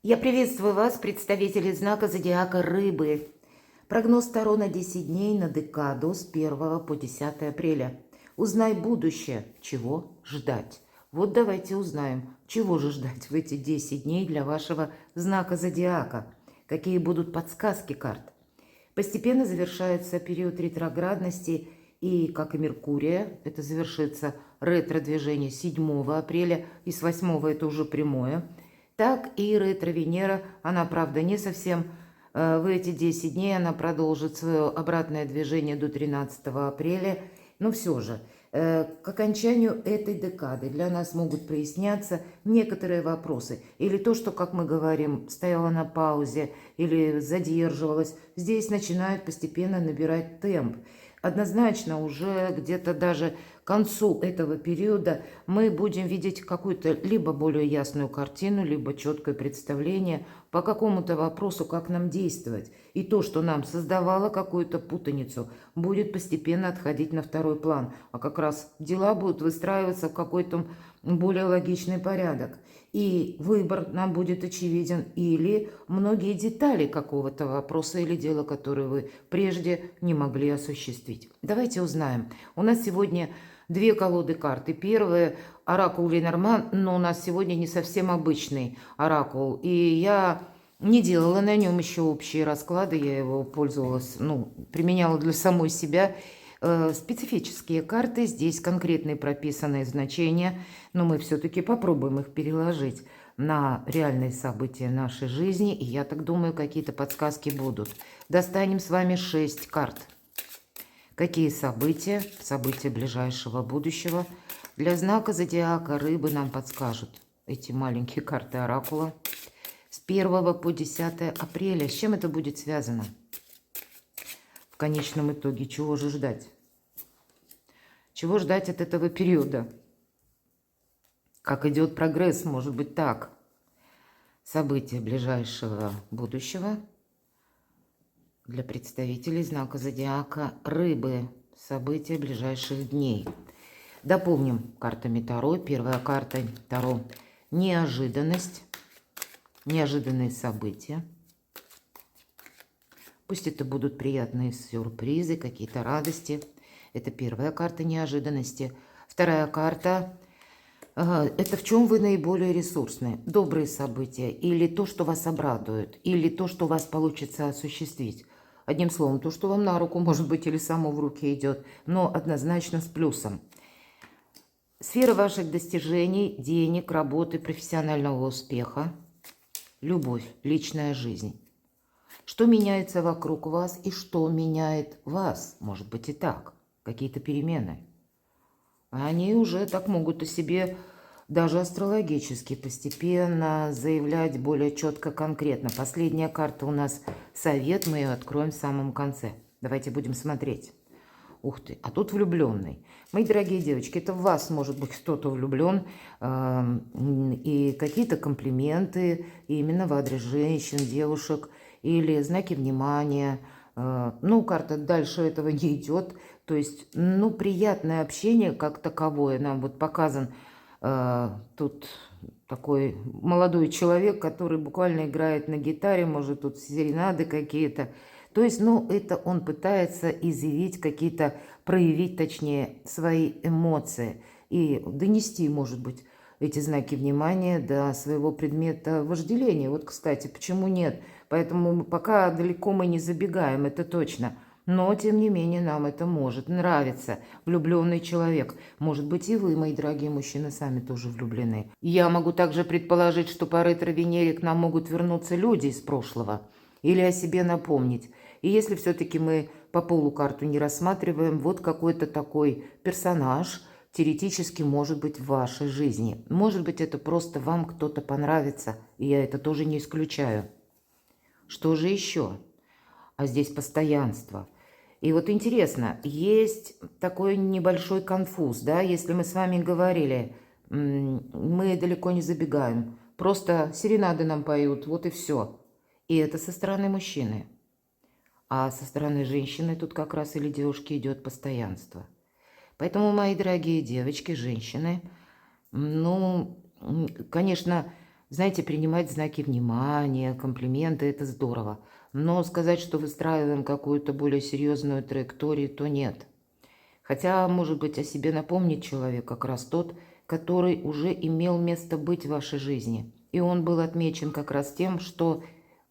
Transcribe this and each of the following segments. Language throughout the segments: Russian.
Я приветствую вас, представители знака зодиака Рыбы. Прогноз Таро на 10 дней на декаду с 1 по 10 апреля. Узнай будущее. Чего ждать? Вот давайте узнаем, чего же ждать в эти 10 дней для вашего знака зодиака. Какие будут подсказки карт. Постепенно завершается период ретроградности, и, как и Меркурия, это завершится ретро-движение 7 апреля, и с 8 это уже прямое, так и ретро-Венера, она, правда, не совсем в эти 10 дней, она продолжит свое обратное движение до 13 апреля, но все же к окончанию этой декады для нас могут проясняться некоторые вопросы. Или то, что, как мы говорим, стояло на паузе или задерживалось, здесь начинает постепенно набирать темп. Однозначно уже где-то даже к концу этого периода мы будем видеть какую-то либо более ясную картину, либо четкое представление по какому-то вопросу, как нам действовать. И то, что нам создавало какую-то путаницу, будет постепенно отходить на второй план. А как раз дела будут выстраиваться в какой-то более логичный порядок. И выбор нам будет очевиден, или многие детали какого-то вопроса или дела, которые вы прежде не могли осуществить. Давайте узнаем. У нас сегодня две колоды карты. Первая – оракул Ленорман, но у нас сегодня не совсем обычный оракул. И я не делала на нем еще общие расклады, я его пользовалась, применяла для самой себя. Специфические карты, здесь конкретные прописанные значения, но мы все-таки попробуем их переложить на реальные события нашей жизни, и я так думаю, какие-то подсказки будут. Достанем с вами 6 карт. Какие события ближайшего будущего для знака зодиака Рыбы нам подскажут эти маленькие карты оракула с 1 по 10 апреля? С чем это будет связано? В конечном итоге, чего же ждать? Чего ждать от этого периода? Как идет прогресс, может быть так. События ближайшего будущего для представителей знака зодиака Рыбы. События ближайших дней. Дополним картами Таро. Первая карта Таро – неожиданность, неожиданные события. Пусть это будут приятные сюрпризы, какие-то радости. Это первая карта неожиданности. Вторая карта – это в чем вы наиболее ресурсны. Добрые события, или то, что вас обрадует, или то, что у вас получится осуществить. Одним словом, то, что вам на руку, может быть, или само в руки идет, но однозначно с плюсом. Сфера ваших достижений, денег, работы, профессионального успеха, любовь, личная жизнь. Что меняется вокруг вас и что меняет вас? Может быть и так. Какие-то перемены. Они уже так могут о себе даже астрологически постепенно заявлять более четко, конкретно. Последняя карта у нас совет, мы ее откроем в самом конце. Давайте будем смотреть. Ух ты, а тут влюбленный. Мои дорогие девочки, это в вас может быть кто-то влюблен. И какие-то комплименты именно в адрес женщин, девушек, или знаки внимания. Карта дальше этого не идет. То есть, приятное общение как таковое. Нам вот показан тут такой молодой человек, который буквально играет на гитаре, может, тут серенады какие-то. То есть, это он пытается изъявить какие-то, проявить, точнее, свои эмоции и донести, может быть, эти знаки внимания до своего предмета вожделения. Вот, кстати, почему нет? Поэтому пока далеко мы не забегаем, это точно. Но, тем не менее, нам это может нравиться. Влюбленный человек. Может быть, и вы, мои дорогие мужчины, сами тоже влюблены. Я могу также предположить, что по ретро-Венере к нам могут вернуться люди из прошлого. Или о себе напомнить. И если все-таки мы по полу карту не рассматриваем, вот какой-то такой персонаж теоретически может быть в вашей жизни. Может быть, это просто вам кто-то понравится. И я это тоже не исключаю. Что же еще? А здесь постоянство. И вот интересно, есть такой небольшой конфуз, да, если мы с вами говорили, мы далеко не забегаем, просто серенады нам поют, вот и все. И это со стороны мужчины. А со стороны женщины тут как раз или девушки идет постоянство. Поэтому, мои дорогие девочки, женщины, конечно, Знаете, принимать знаки внимания, комплименты – это здорово. Но сказать, что выстраиваем какую-то более серьезную траекторию, то нет. Хотя, может быть, о себе напомнит человек как раз тот, который уже имел место быть в вашей жизни. И он был отмечен как раз тем, что,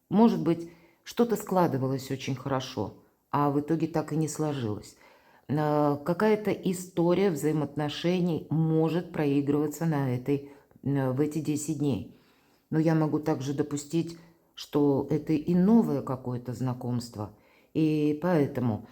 может быть, что-то складывалось очень хорошо, а в итоге так и не сложилось. Какая-то история взаимоотношений может проигрываться в эти 10 дней. Но я могу также допустить, что это и новое какое-то знакомство. И поэтому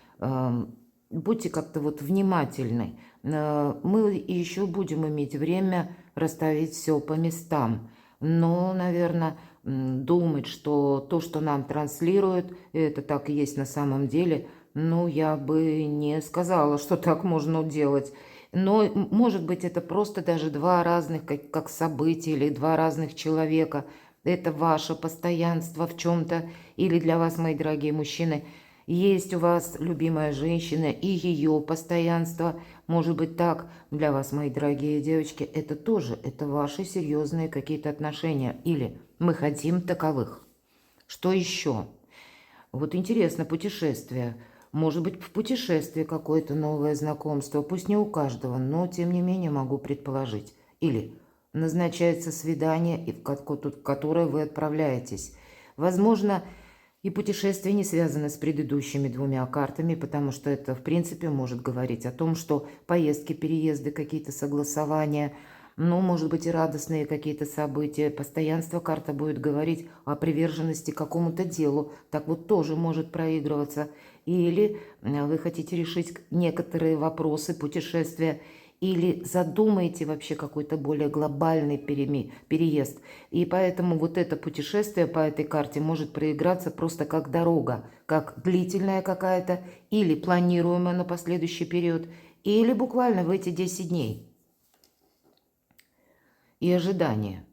будьте как-то вот внимательны. Мы еще будем иметь время расставить все по местам. Но, наверное, думать, что то, что нам транслируют, это так и есть на самом деле, ну, я бы не сказала, что так можно делать. Но, может быть, это просто даже два разных как события или два разных человека. Это ваше постоянство в чем-то. Или для вас, мои дорогие мужчины, есть у вас любимая женщина и ее постоянство. Может быть так, для вас, мои дорогие девочки, это тоже, это ваши серьезные какие-то отношения. Или мы хотим таковых. Что еще? Вот интересно, путешествие. Может быть, в путешествии какое-то новое знакомство, пусть не у каждого, но тем не менее могу предположить. Или назначается свидание, в которое вы отправляетесь. Возможно, и путешествие не связано с предыдущими двумя картами, потому что это, в принципе, может говорить о том, что поездки, переезды, какие-то согласования, ну, может быть, и радостные какие-то события. Постоянство карта будет говорить о приверженности какому-то делу. Так вот тоже может проигрываться. Или вы хотите решить некоторые вопросы путешествия, или задумаете вообще какой-то более глобальный переезд. И поэтому вот это путешествие по этой карте может проиграться просто как дорога, как длительная какая-то, или планируемая на последующий период, или буквально в эти 10 дней. И ожидания.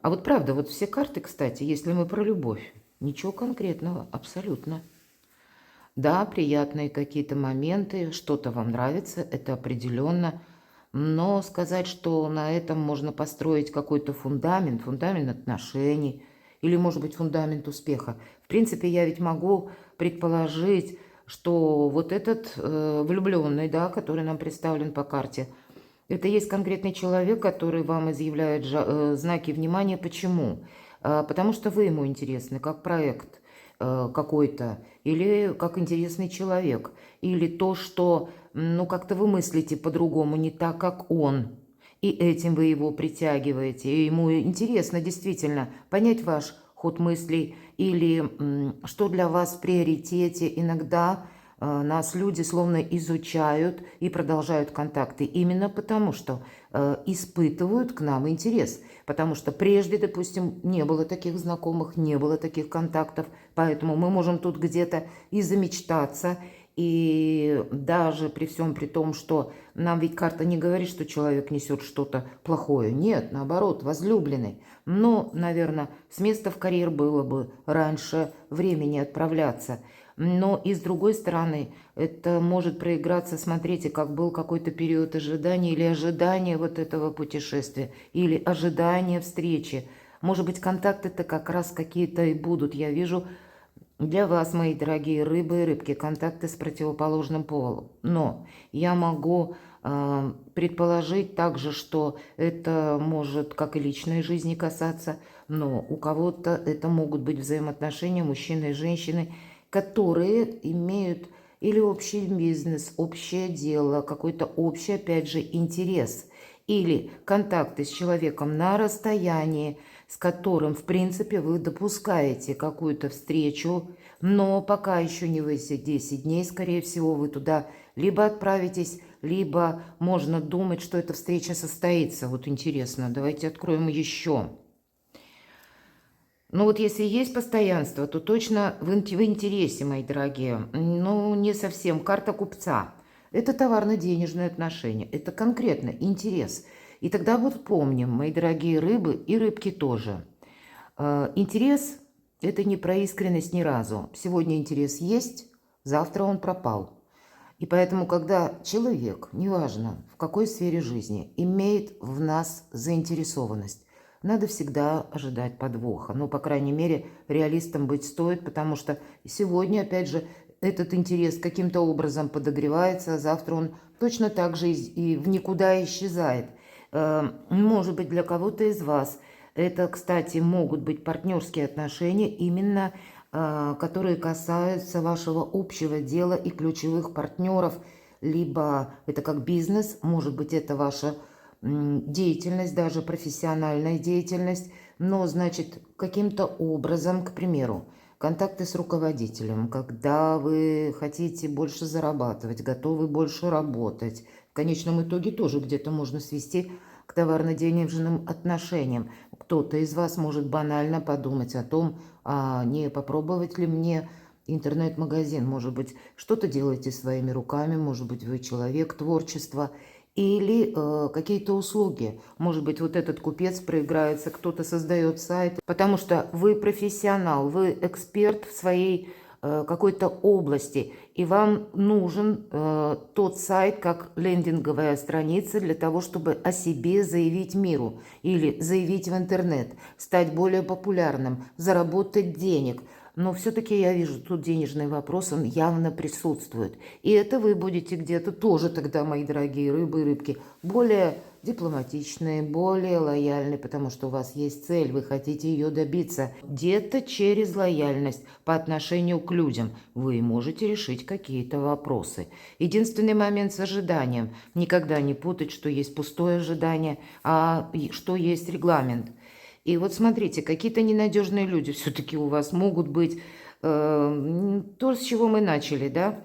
А вот правда, вот все карты, кстати, если мы про любовь, ничего конкретного, абсолютно. Да, приятные какие-то моменты, что-то вам нравится, это определенно. Но сказать, что на этом можно построить какой-то фундамент отношений, или, может быть, фундамент успеха. В принципе, я ведь могу предположить, что вот этот влюбленный, да, который нам представлен по карте, это есть конкретный человек, который вам изъявляет знаки внимания. Почему? Потому что вы ему интересны, как проект какой-то, или как интересный человек, или то, что, ну, как-то вы мыслите по-другому, не так, как он, и этим вы его притягиваете, и ему интересно действительно понять ваш ход мыслей, или что для вас в приоритете. Иногда нас люди словно изучают и продолжают контакты именно потому, что испытывают к нам интерес. Потому что прежде, допустим, не было таких знакомых, не было таких контактов, поэтому мы можем тут где-то и замечтаться. И даже при всем при том, что нам ведь карта не говорит, что человек несет что-то плохое. Нет, наоборот, возлюбленный. Но, наверное, с места в карьер было бы раньше времени отправляться. Но и с другой стороны, это может проиграться, смотрите, как был какой-то период ожидания или ожидания вот этого путешествия, или ожидания встречи. Может быть, контакты-то как раз какие-то и будут. Я вижу для вас, мои дорогие рыбы и рыбки, контакты с противоположным полом. Но я могу предположить также, что это может как и личной жизни касаться, но у кого-то это могут быть взаимоотношения мужчины и женщины, которые имеют или общий бизнес, общее дело, какой-то общий, опять же, интерес, или контакты с человеком на расстоянии, с которым, в принципе, вы допускаете какую-то встречу, но пока еще не в эти 10 дней, скорее всего, вы туда либо отправитесь, либо можно думать, что эта встреча состоится. Вот интересно, давайте откроем еще. Ну вот если есть постоянство, то точно в интересе, мои дорогие. Ну, не совсем. Карта купца. Это товарно-денежные отношения. Это конкретно интерес. И тогда вот помним, мои дорогие рыбы и рыбки тоже. Интерес – это не про искренность ни разу. Сегодня интерес есть, завтра он пропал. И поэтому, когда человек, неважно в какой сфере жизни, имеет в нас заинтересованность, надо всегда ожидать подвоха. Ну, по крайней мере, реалистом быть стоит, потому что сегодня, опять же, этот интерес каким-то образом подогревается, а завтра он точно так же и в никуда исчезает. Может быть, для кого-то из вас это, кстати, могут быть партнерские отношения, именно которые касаются вашего общего дела и ключевых партнеров, либо это как бизнес, может быть, это ваша деятельность, даже профессиональная деятельность, но, значит, каким-то образом, к примеру, контакты с руководителем, когда вы хотите больше зарабатывать, готовы больше работать. В конечном итоге тоже где-то можно свести к товарно-денежным отношениям. Кто-то из вас может банально подумать о том, а не попробовать ли мне интернет-магазин. Может быть, что-то делаете своими руками, может быть, вы человек творчества, или какие-то услуги. Может быть, вот этот купец проиграется, кто-то создает сайт, потому что вы профессионал, вы эксперт в своей какой-то области, и вам нужен тот сайт как лендинговая страница для того, чтобы о себе заявить миру или заявить в интернет, стать более популярным, заработать денег. Но все-таки я вижу, тут денежный вопрос, он явно присутствует. И это вы будете где-то тоже тогда, мои дорогие рыбы и рыбки, более дипломатичные, более лояльные, потому что у вас есть цель, вы хотите ее добиться. Где-то через лояльность по отношению к людям вы можете решить какие-то вопросы. Единственный момент с ожиданием. Никогда не путать, что есть пустое ожидание, а что есть регламент. И вот смотрите, какие-то ненадежные люди все-таки у вас могут быть. То, с чего мы начали, да?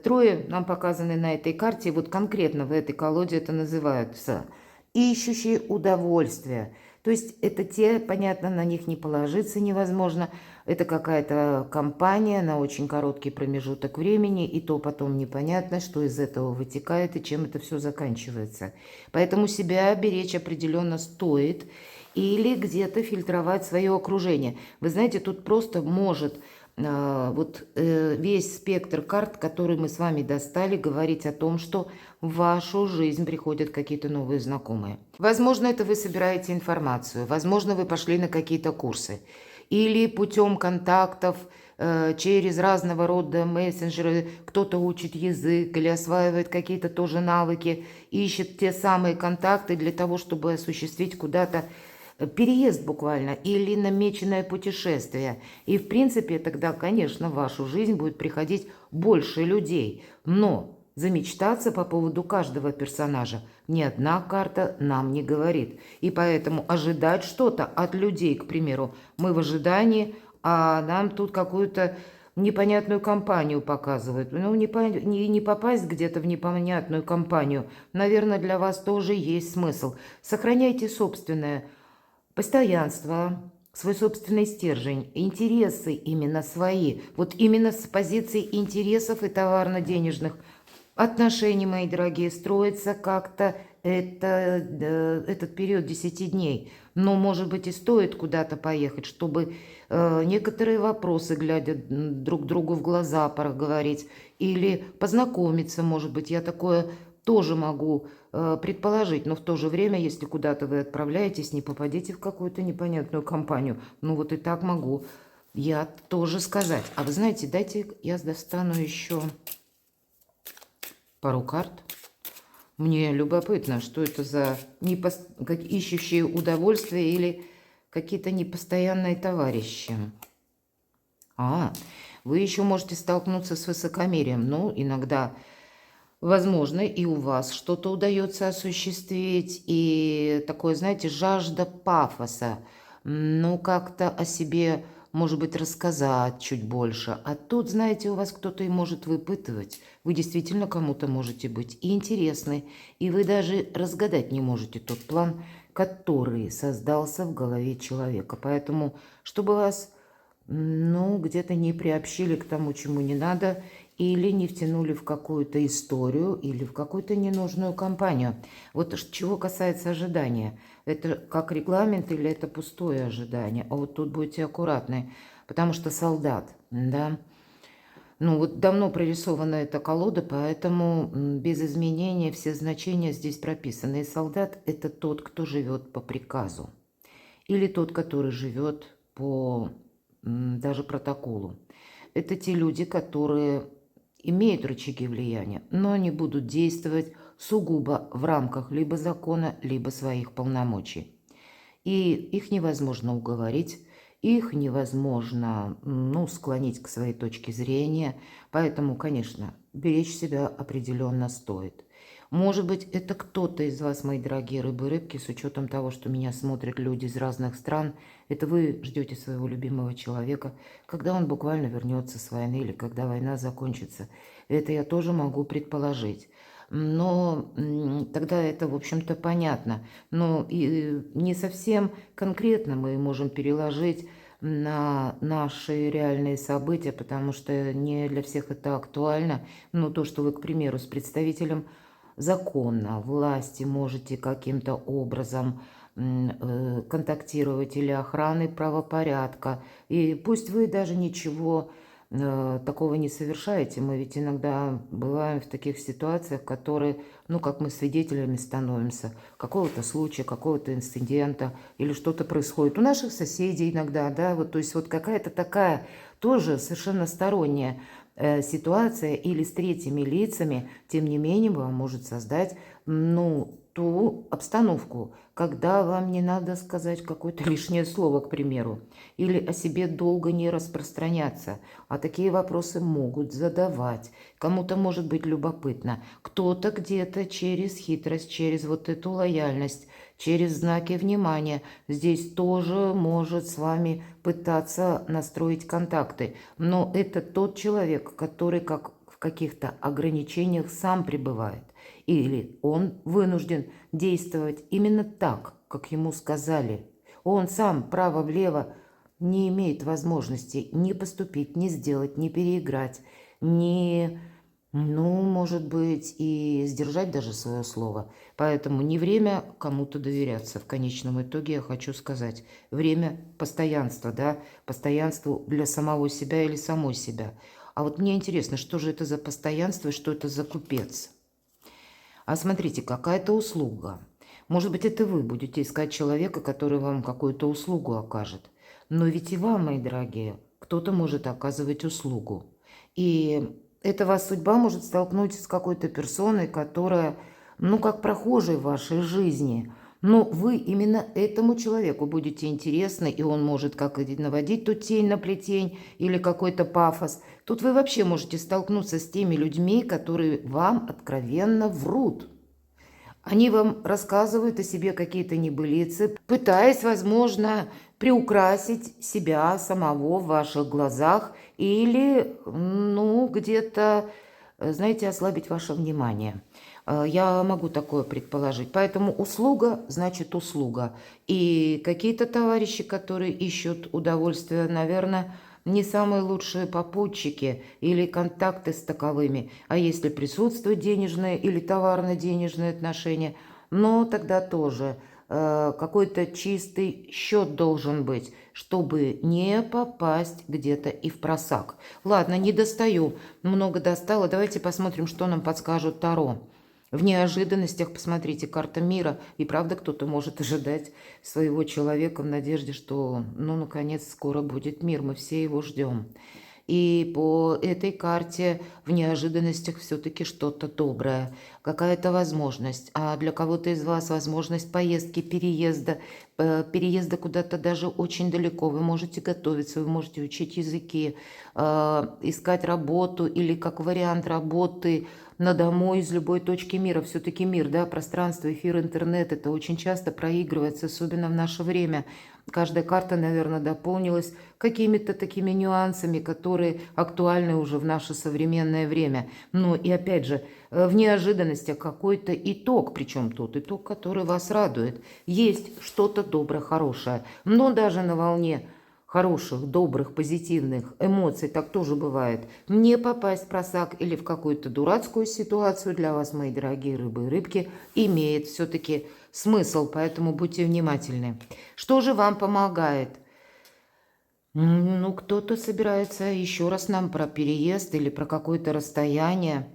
Трое нам показаны на этой карте, вот конкретно в этой колоде это называются ищущие удовольствия. То есть это те, понятно, на них не положиться невозможно. Это какая-то компания на очень короткий промежуток времени, и то потом непонятно, что из этого вытекает и чем это все заканчивается. Поэтому себя беречь определенно стоит или где-то фильтровать свое окружение. Вы знаете, тут просто может весь спектр карт, который мы с вами достали, говорить о том, что в вашу жизнь приходят какие-то новые знакомые. Возможно, это вы собираете информацию, возможно, вы пошли на какие-то курсы, или путем контактов через разного рода мессенджеры кто-то учит язык или осваивает какие-то тоже навыки, ищет те самые контакты для того, чтобы осуществить куда-то переезд буквально или намеченное путешествие. И в принципе тогда, конечно, в вашу жизнь будет приходить больше людей. Но замечтаться по поводу каждого персонажа ни одна карта нам не говорит. И поэтому ожидать что-то от людей, к примеру, мы в ожидании, а нам тут какую-то непонятную компанию показывают. Ну, не попасть где-то в непонятную компанию, наверное, для вас тоже есть смысл. Сохраняйте собственное постоянство, свой собственный стержень, интересы именно свои. Вот именно с позиции интересов и товарно-денежных отношений, мои дорогие, строится как-то этот период 10 дней. Но, может быть, и стоит куда-то поехать, чтобы некоторые вопросы, глядя друг другу в глаза, проговорить. Или познакомиться, может быть, я такое тоже могу предположить, но в то же время, если куда-то вы отправляетесь, не попадите в какую-то непонятную компанию. Ну вот и так могу я тоже сказать. А вы знаете, дайте я достану еще пару карт. Мне любопытно, что это за ищущие удовольствия или какие-то непостоянные товарищи. Вы еще можете столкнуться с высокомерием. Ну, иногда возможно, и у вас что-то удается осуществить, и такое, знаете, жажда пафоса. Ну, как-то о себе, может быть, рассказать чуть больше. А тут, знаете, у вас кто-то и может выпытывать. Вы действительно кому-то можете быть и интересны, и вы даже разгадать не можете тот план, который создался в голове человека. Поэтому, чтобы вас, ну, где-то не приобщили к тому, чему не надо, или не втянули в какую-то историю, или в какую-то ненужную компанию. Вот чего касается ожидания. Это как регламент или это пустое ожидание? А вот тут будьте аккуратны, потому что солдат, да. Ну вот давно прорисована эта колода, поэтому без изменения все значения здесь прописаны. И солдат – это тот, кто живет по приказу. или тот, который живет по даже протоколу. Это те люди, которые имеют рычаги влияния, но они будут действовать сугубо в рамках либо закона, либо своих полномочий. И их невозможно уговорить, их невозможно, склонить к своей точке зрения. Поэтому, конечно, беречь себя определенно стоит. Может быть, это кто-то из вас, мои дорогие рыбы-рыбки, с учетом того, что меня смотрят люди из разных стран, это вы ждете своего любимого человека, когда он буквально вернется с войны или когда война закончится. Это я тоже могу предположить. Но тогда это, в общем-то, понятно. Но и не совсем конкретно мы можем переложить на наши реальные события, потому что не для всех это актуально. Но то, что вы, к примеру, с представителем закона, власти можете каким-то образом контактировать или охраны правопорядка. И пусть вы даже ничего такого не совершаете. Мы ведь иногда бываем в таких ситуациях, которые, как мы свидетелями становимся, какого-то случая, какого-то инцидента или что-то происходит. У наших соседей иногда, да, то есть какая-то такая тоже совершенно сторонняя ситуация или с третьими лицами, тем не менее, вам может создать, ту обстановку, когда вам не надо сказать какое-то лишнее слово, к примеру, или о себе долго не распространяться, а такие вопросы могут задавать. Кому-то может быть любопытно, кто-то где-то через хитрость, через эту лояльность, через знаки внимания здесь тоже может с вами пытаться настроить контакты. Но это тот человек, который как в каких-то ограничениях сам пребывает. Или он вынужден действовать именно так, как ему сказали. Он сам право-влево не имеет возможности ни поступить, ни сделать, ни переиграть, ни, может быть, и сдержать даже свое слово. Поэтому не время кому-то доверяться. В конечном итоге я хочу сказать, время постоянства, да, постоянству для самого себя или самой себя. А мне интересно, что же это за постоянство и что это за купец? А смотрите, какая-то услуга. Может быть, это вы будете искать человека, который вам какую-то услугу окажет. Но ведь и вам, мои дорогие, кто-то может оказывать услугу. И эта вас судьба может столкнуть с какой-то персоной, которая, как прохожий в вашей жизни. Но вы именно этому человеку будете интересны, и он может как и наводить тут тень на плетень или какой-то пафос. Тут вы вообще можете столкнуться с теми людьми, которые вам откровенно врут. Они вам рассказывают о себе какие-то небылицы, пытаясь, возможно, приукрасить себя самого в ваших глазах или, где-то, знаете, ослабить ваше внимание. Я могу такое предположить. Поэтому услуга значит услуга. И какие-то товарищи, которые ищут удовольствия, наверное, не самые лучшие попутчики или контакты с таковыми. А если присутствуют денежные или товарно-денежные отношения, но тогда тоже какой-то чистый счет должен быть, чтобы не попасть где-то и в просак. Ладно, не достаю, много достала. Давайте посмотрим, что нам подскажут Таро. В неожиданностях, посмотрите, карта мира. И правда, кто-то может ожидать своего человека в надежде, что, наконец, скоро будет мир. Мы все его ждем. И по этой карте в неожиданностях все-таки что-то доброе, какая-то возможность. А для кого-то из вас возможность поездки, переезда куда-то даже очень далеко. Вы можете готовиться, вы можете учить языки, искать работу или как вариант работы на дому из любой точки мира. Все-таки мир, да, пространство, эфир, интернет, это очень часто проигрывается, особенно в наше время. Каждая карта, наверное, дополнилась какими-то такими нюансами, которые актуальны уже в наше современное время. И опять же, в неожиданностях какой-то итог, причем тот итог, который вас радует. Есть что-то доброе, хорошее, но даже на волне хороших, добрых, позитивных эмоций, так тоже бывает, не попасть в просак или в какую-то дурацкую ситуацию для вас, мои дорогие рыбы и рыбки, имеет все-таки смысл, поэтому будьте внимательны. Что же вам помогает? Кто-то собирается еще раз нам про переезд или про какое-то расстояние.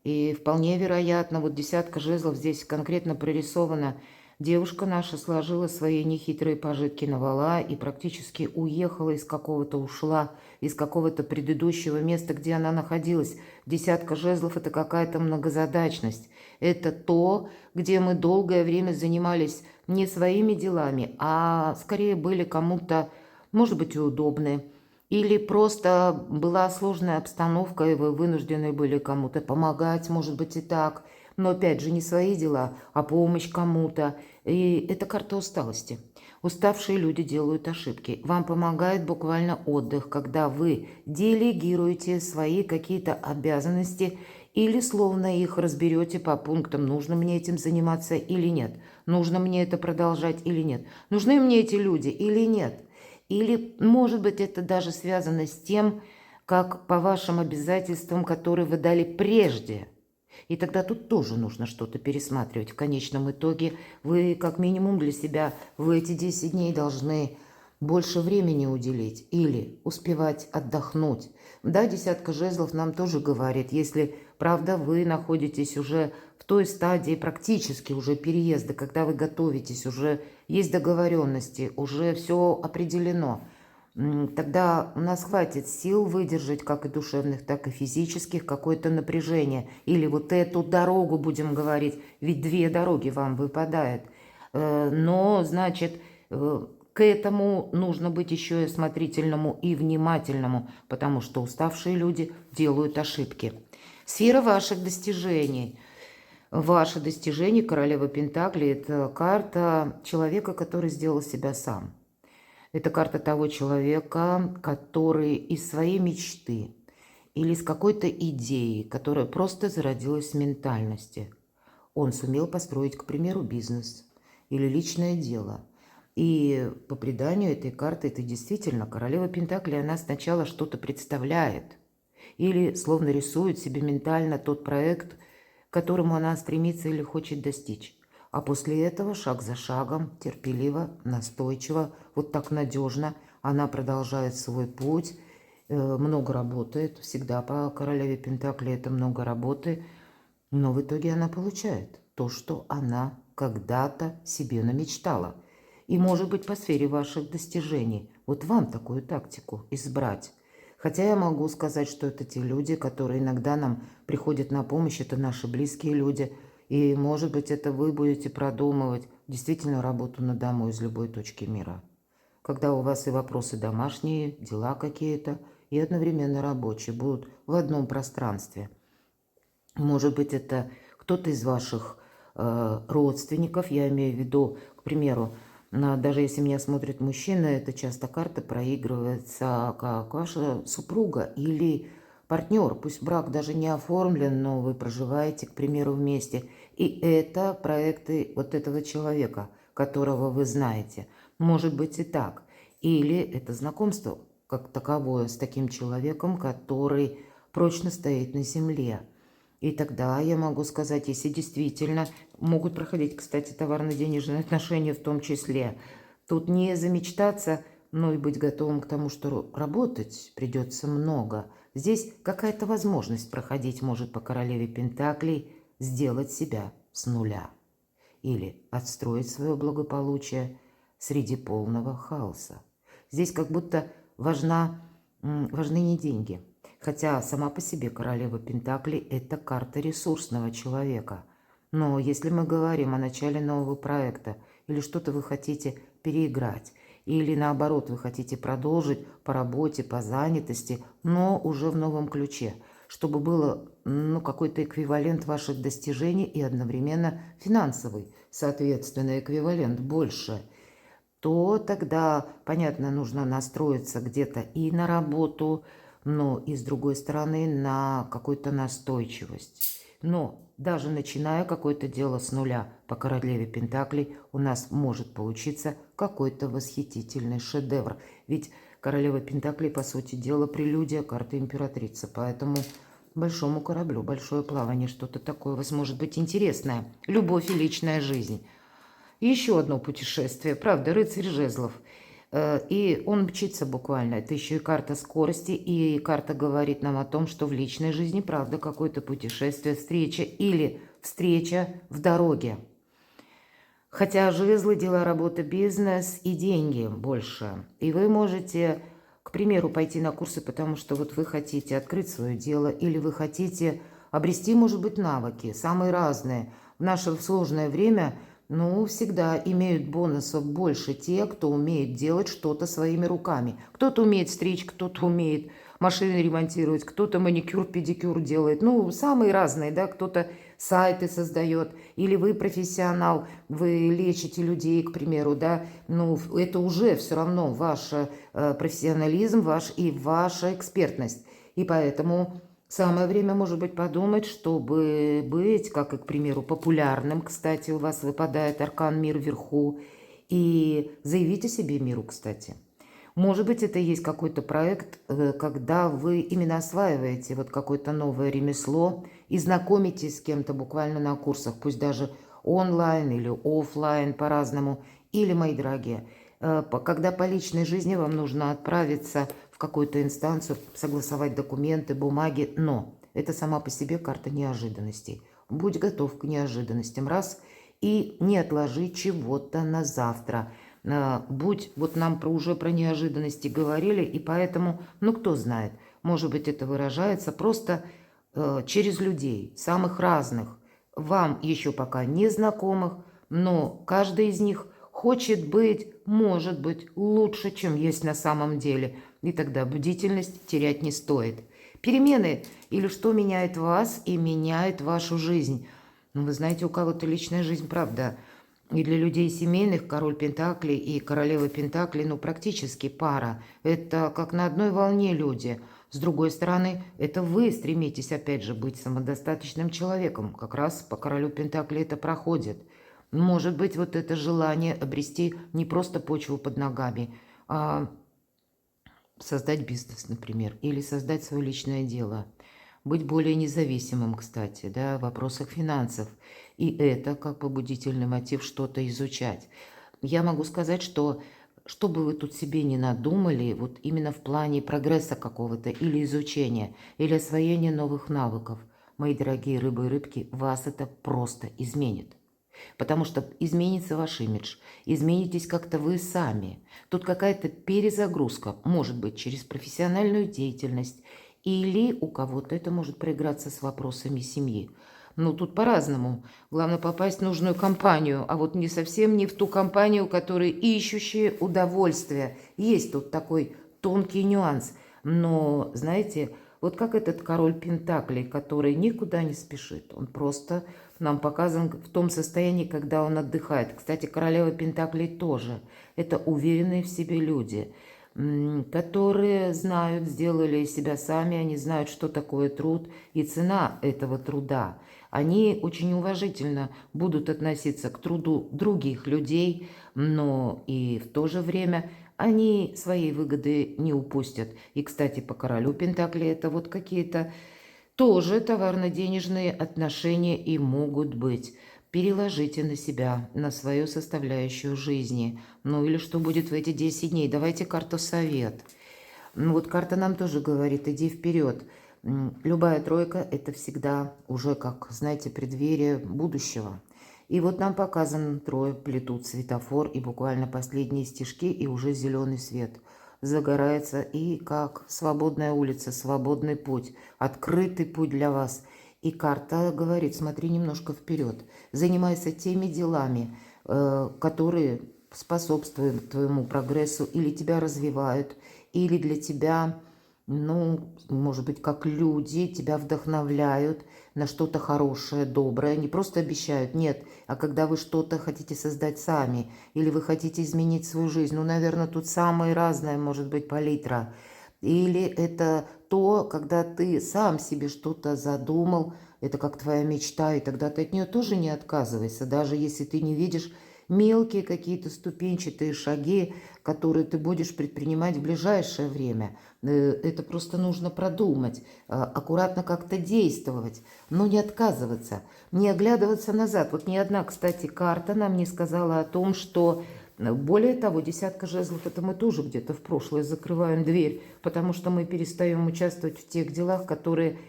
И вполне вероятно, десятка жезлов здесь конкретно прорисована. Девушка наша сложила свои нехитрые пожитки на вала и практически уехала из какого-то, ушла из какого-то предыдущего места, где она находилась. Десятка жезлов – это какая-то многозадачность. Это то, где мы долгое время занимались не своими делами, а скорее были кому-то, может быть, удобны. Или просто была сложная обстановка, и вы вынуждены были кому-то помогать, может быть, и так. Но опять же, не свои дела, а помощь кому-то. И это карта усталости. Уставшие люди делают ошибки. Вам помогает буквально отдых, когда вы делегируете свои какие-то обязанности или словно их разберете по пунктам, нужно мне этим заниматься или нет, нужно мне это продолжать или нет, нужны мне эти люди или нет. Или, может быть, это даже связано с тем, как по вашим обязательствам, которые вы дали прежде. И тогда тут тоже нужно что-то пересматривать. В конечном итоге вы как минимум для себя в эти 10 дней должны больше времени уделить или успевать отдохнуть. Да, десятка жезлов нам тоже говорит, если, правда, вы находитесь уже в той стадии практически уже переезда, когда вы готовитесь, уже есть договоренности, уже все определено, тогда у нас хватит сил выдержать как и душевных, так и физических какое-то напряжение. Или вот эту дорогу будем говорить, ведь 2 дороги вам выпадает. Но, значит, к этому нужно быть еще и осмотрительному и внимательному, потому что уставшие люди делают ошибки. Сфера ваших достижений. Ваши достижения, королева Пентаклей, это карта человека, который сделал себя сам. Это карта того человека, который из своей мечты или из какой-то идеи, которая просто зародилась в ментальности, он сумел построить, к примеру, бизнес или личное дело. И по преданию этой карты, это действительно королева Пентаклей, она сначала что-то представляет или словно рисует себе ментально тот проект, к которому она стремится или хочет достичь. А после этого шаг за шагом, терпеливо, настойчиво, вот так надежно она продолжает свой путь, много работает, всегда по королеве Пентаклей это много работы, но в итоге она получает то, что она когда-то себе намечтала. И, может быть, по сфере ваших достижений, вот вам такую тактику избрать. Хотя я могу сказать, что это те люди, которые иногда нам приходят на помощь, это наши близкие люди. И, может быть, это вы будете продумывать действительно работу на дому из любой точки мира. Когда у вас и вопросы домашние, дела какие-то, и одновременно рабочие будут в одном пространстве. Может быть, это кто-то из ваших родственников, я имею в виду, к примеру, даже если меня смотрит мужчина, это часто карта проигрывается как ваша супруга или партнер. Пусть брак даже не оформлен, но вы проживаете, к примеру, вместе. И это проекты вот этого человека, которого вы знаете. Может быть и так. Или это знакомство как таковое с таким человеком, который прочно стоит на земле. И тогда я могу сказать, если действительно могут проходить, кстати, товарно-денежные отношения в том числе, тут не замечтаться, но и быть готовым к тому, что работать придется много. Здесь какая-то возможность проходить может по королеве Пентаклей, сделать себя с нуля. Или отстроить свое благополучие среди полного хаоса. Здесь как будто важны не деньги. Хотя сама по себе королева Пентаклей – это карта ресурсного человека. Но если мы говорим о начале нового проекта, или что-то вы хотите переиграть, или наоборот вы хотите продолжить по работе, по занятости, но уже в новом ключе, чтобы было какой-то эквивалент ваших достижений и одновременно финансовый, соответственно, эквивалент больше, то тогда, понятно, нужно настроиться где-то и на работу, но и с другой стороны на какую-то настойчивость. Но даже начиная какое-то дело с нуля по королеве Пентаклей, у нас может получиться какой-то восхитительный шедевр. Ведь королева Пентаклей, по сути дела, прелюдия карты императрицы. Поэтому большому кораблю, большое плавание, что-то такое у вас может быть интересное. Любовь и личная жизнь. Еще одно путешествие, правда, рыцарь жезлов. И он мчится буквально. Это еще и карта скорости, и карта говорит нам о том, что в личной жизни, правда, какое-то путешествие, встреча или встреча в дороге. Хотя жезлы, дела, работа, бизнес и деньги больше. И вы можете, к примеру, пойти на курсы, потому что вот вы хотите открыть свое дело, или вы хотите обрести, может быть, навыки, самые разные. В наше сложное время, ну, всегда имеют бонусов больше те, кто умеет делать что-то своими руками. Кто-то умеет стричь, кто-то умеет машины ремонтировать, кто-то маникюр, педикюр делает. Ну, самые разные, да, кто-то сайты создает, или вы профессионал, вы лечите людей, к примеру, да, ну, это уже все равно ваш профессионализм, ваш и ваша экспертность. И поэтому самое время, может быть, подумать, чтобы быть, как и, к примеру, популярным, кстати, у вас выпадает аркан «Мир вверху», и заявить о себе миру, кстати. Может быть, это и есть какой-то проект, когда вы именно осваиваете вот какое-то новое ремесло и знакомитесь с кем-то буквально на курсах, пусть даже онлайн или офлайн по-разному. Или, мои дорогие, когда по личной жизни вам нужно отправиться в какую-то инстанцию, согласовать документы, бумаги, но это сама по себе карта неожиданностей. Будь готов к неожиданностям, раз, и не отложи чего-то на завтра. Будь, вот нам уже про неожиданности говорили, и поэтому, ну кто знает, может быть, это выражается просто через людей, самых разных, вам еще пока незнакомых, но каждый из них хочет быть, может быть, лучше, чем есть на самом деле. И тогда бдительность терять не стоит. Перемены или что меняет вас и меняет вашу жизнь. Ну, вы знаете, у кого-то личная жизнь, правда. И для людей семейных король Пентаклей и королева Пентаклей, ну, практически пара. Это как на одной волне люди. С другой стороны, это вы стремитесь, опять же, быть самодостаточным человеком. Как раз по королю Пентаклей это проходит. Может быть, вот это желание обрести не просто почву под ногами, а создать бизнес, например, или создать свое личное дело. Быть более независимым, кстати, да, в вопросах финансов. И это как побудительный мотив что-то изучать. Я могу сказать, что бы вы тут себе не надумали, вот именно в плане прогресса какого-то, или изучения, или освоения новых навыков, мои дорогие рыбы и рыбки, вас это просто изменит. Потому что изменится ваш имидж, изменитесь как-то вы сами. Тут какая-то перезагрузка, может быть, через профессиональную деятельность, или у кого-то это может проиграться с вопросами семьи. Ну, тут по-разному. Главное попасть в нужную компанию, а вот не совсем не в ту компанию, которые ищущие удовольствие. Есть тут такой тонкий нюанс. Но, знаете, вот как этот король Пентаклей, который никуда не спешит, он просто нам показан в том состоянии, когда он отдыхает. Кстати, королева Пентаклей тоже. Это уверенные в себе люди, которые знают, сделали себя сами, они знают, что такое труд и цена этого труда. Они очень уважительно будут относиться к труду других людей, но и в то же время они своей выгоды не упустят. И, кстати, по королю Пентаклей это вот какие-то тоже товарно-денежные отношения и могут быть. Переложите на себя, на свою составляющую жизни. Ну или что будет в эти 10 дней? Давайте карту совет. Ну вот карта нам тоже говорит, иди вперед. Любая тройка – это всегда уже, как, знаете, преддверие будущего. И вот нам показан трое, плетут светофор, и буквально последние стежки, и уже зеленый свет загорается, и как свободная улица, свободный путь, открытый путь для вас. И карта говорит, смотри немножко вперед, занимайся теми делами, которые способствуют твоему прогрессу, или тебя развивают, или для тебя, ну, может быть, как люди тебя вдохновляют на что-то хорошее, доброе, не просто обещают, нет, а когда вы что-то хотите создать сами, или вы хотите изменить свою жизнь, ну, наверное, тут самая разная может быть палитра. Или это то, когда ты сам себе что-то задумал, это как твоя мечта, и тогда ты от нее тоже не отказывайся, даже если ты не видишь мелкие какие-то ступенчатые шаги, которые ты будешь предпринимать в ближайшее время. Это просто нужно продумать, аккуратно как-то действовать, но не отказываться, не оглядываться назад. Вот ни одна, кстати, карта нам не сказала о том, что более того, десятка жезлов, это мы тоже где-то в прошлое закрываем дверь, потому что мы перестаем участвовать в тех делах, которые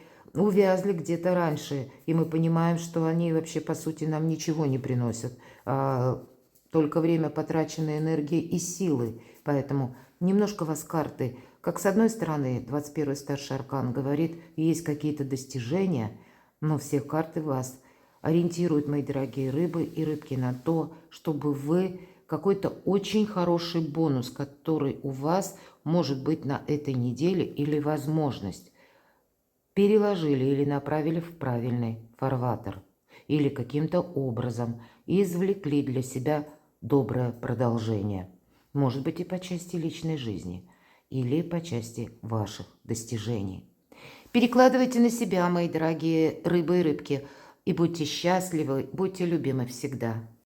увязли где-то раньше, и мы понимаем, что они вообще, по сути, нам ничего не приносят, только время потраченной энергии и силы. Поэтому немножко вас карты, как с одной стороны, 21-й старший аркан говорит, есть какие-то достижения, но все карты вас ориентируют, мои дорогие рыбы и рыбки, на то, чтобы вы какой-то очень хороший бонус, который у вас может быть на этой неделе, или возможность, переложили или направили в правильный фарватер, или каким-то образом извлекли для себя доброе продолжение. Может быть и по части личной жизни, или по части ваших достижений. Перекладывайте на себя, мои дорогие рыбы и рыбки, и будьте счастливы, будьте любимы всегда.